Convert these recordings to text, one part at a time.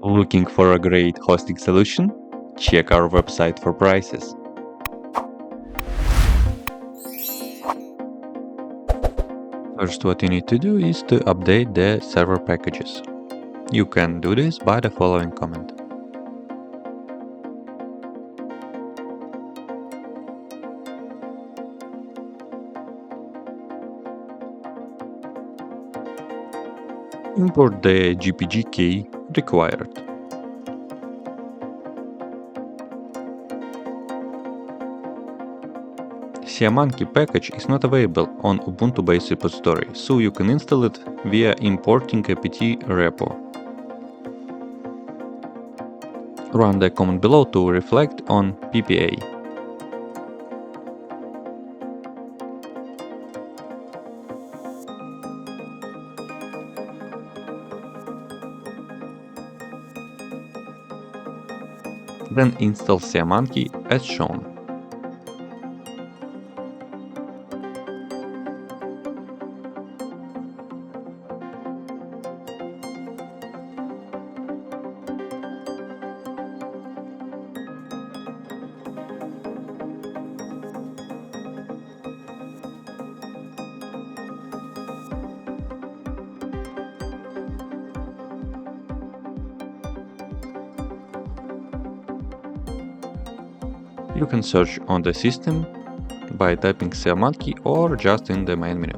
Looking for a great hosting solution? Check our website for prices. First, what you need to do is to update the server packages. You can do this by the following command. Import the GPG key required. seamonkey package is not available on Ubuntu-based repository, so you can install it via importing apt repo. Run the command below to reflect on PPA. Then install seamonkey as shown. You can search on the system by typing seamonkey or just in the main menu.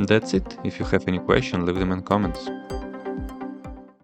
That's it. If you have any question, leave them in comments.